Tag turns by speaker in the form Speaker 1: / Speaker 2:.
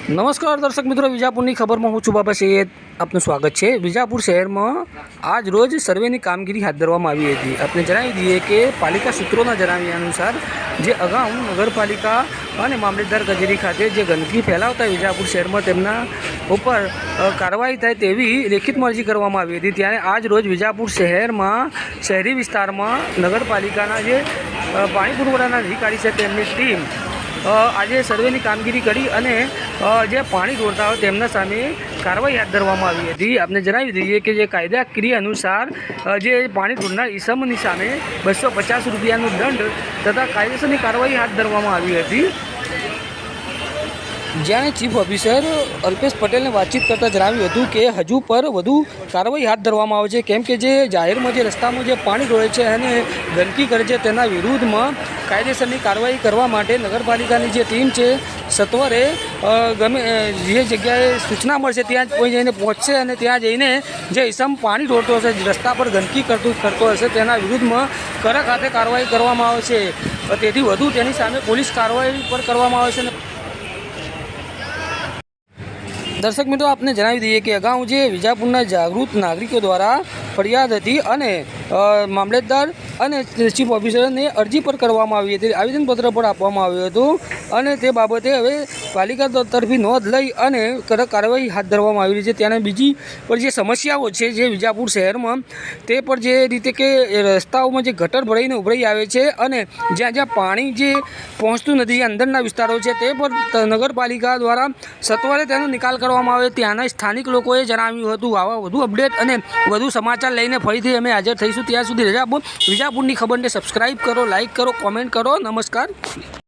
Speaker 1: नमस्कार दर्शक मित्रों, विजापुर की खबर में हूँ છું બાબા સૈયદ। આપનું સ્વાગત છે। વિજાપુર શહેરમાં આજ રોજ સર્વેની કામગીરી હાથ ધરવામાં આવી હતી। આપણે જણાવી દઈએ કે પાલિકા સૂત્રોના જણાવ્યા અનુસાર જે અગાઉ નગરપાલિકા અને મામલતદાર કચેરી ખાતે જે ગંદકી ફેલાવતા વિજાપુર શહેરમાં તેમના ઉપર કાર્યવાહી થાય તેવી લેખિતમાં અરજી કરવામાં આવી હતી। ત્યારે આજ રોજ વિજાપુર શહેરમાં શહેરી વિસ્તારમાં નગરપાલિકાના જે પાણી પુરવઠાના અધિકારી છે તેમની ટીમ आज सर्वेनी कामगीरी करी अने जे पाणी ढोरता होय तेमना सामे कारवाई हाथ धरवामां आवी हती। आपने जणावी दईए कि जे कायदाकीय अनुसार जे पाणी ढोरनार ईसमनी सामे 250 रूपियानो दंड तथा कायदेसरनी कारवाई हाथ धरवामां आवी हती। ज्याने चीफ ऑफिसर अल्पेश पटेल ने बातचीत करता जणाव्युं हतुं कि हजू पर वधु कारवाई हाथ धरवामां आवशे, केम के जे जाहेरमां जे रस्तामां जे पाणी ढोळे छे अने गंदकी करे छे तेना विरुद्धमां कायदेसरनी कारवाई करवा माटे नगरपालिकानी जे टीम छे सत्वरे गमे जे जग्याए सूचना मळशे त्यां जईने पहोंचशे अने त्यां जईने जे ईसम पाणी ढोळतो हशे, रस्ता पर गंदकी करतो हशे तेना विरुद्धमां कड़क हाथे कारवाई करवामां आवशे। तेथी वधु तेनी सामे पोलीस कारवाई पर करवामां आवशे। दर्शक मित्रों, आपने जणावी दीए कि अगाऊ जे विजापुरना जागृत नागरिकों द्वारा फरियाद थी अने मामलतदार अने चीफ ऑफिसर ने अरजी पर करवामां आवी हती, आवेदनपत्र पर आपवामां आव्युं हतुं अने ते बाबते हवे पालिका तरफी नोंध लई अने कड़क कार्यवाही हाथ धरवामां आवी रही छे। त्याने बीजी पर जे समस्याओं छे जे विजापुर शहेरमां ते पर जे रीते के रस्ताओमां जे गटर भराईने उभराई आवे छे अने ज्यां ज्यां पाणी जे पहोंचतुं नथी, अंदરના વિસ્તારો છે તે પર નગરપાલિકા દ્વારા સત્વરે તેનો નિકાલ કરવામાં આવે ત્યાંના સ્થાનિક લોકોએ જણાવ્યું હતું। આવા વધુ અપડેટ અને વધુ સમાચાર લઈને ફરીથી અમે હાજર થઈશું। ત્યાં સુધી રજા આપો। વિજાપુરની ખબરને સબસ્ક્રાઇબ કરો, લાઇક કરો, કોમેન્ટ કરો। નમસ્કાર।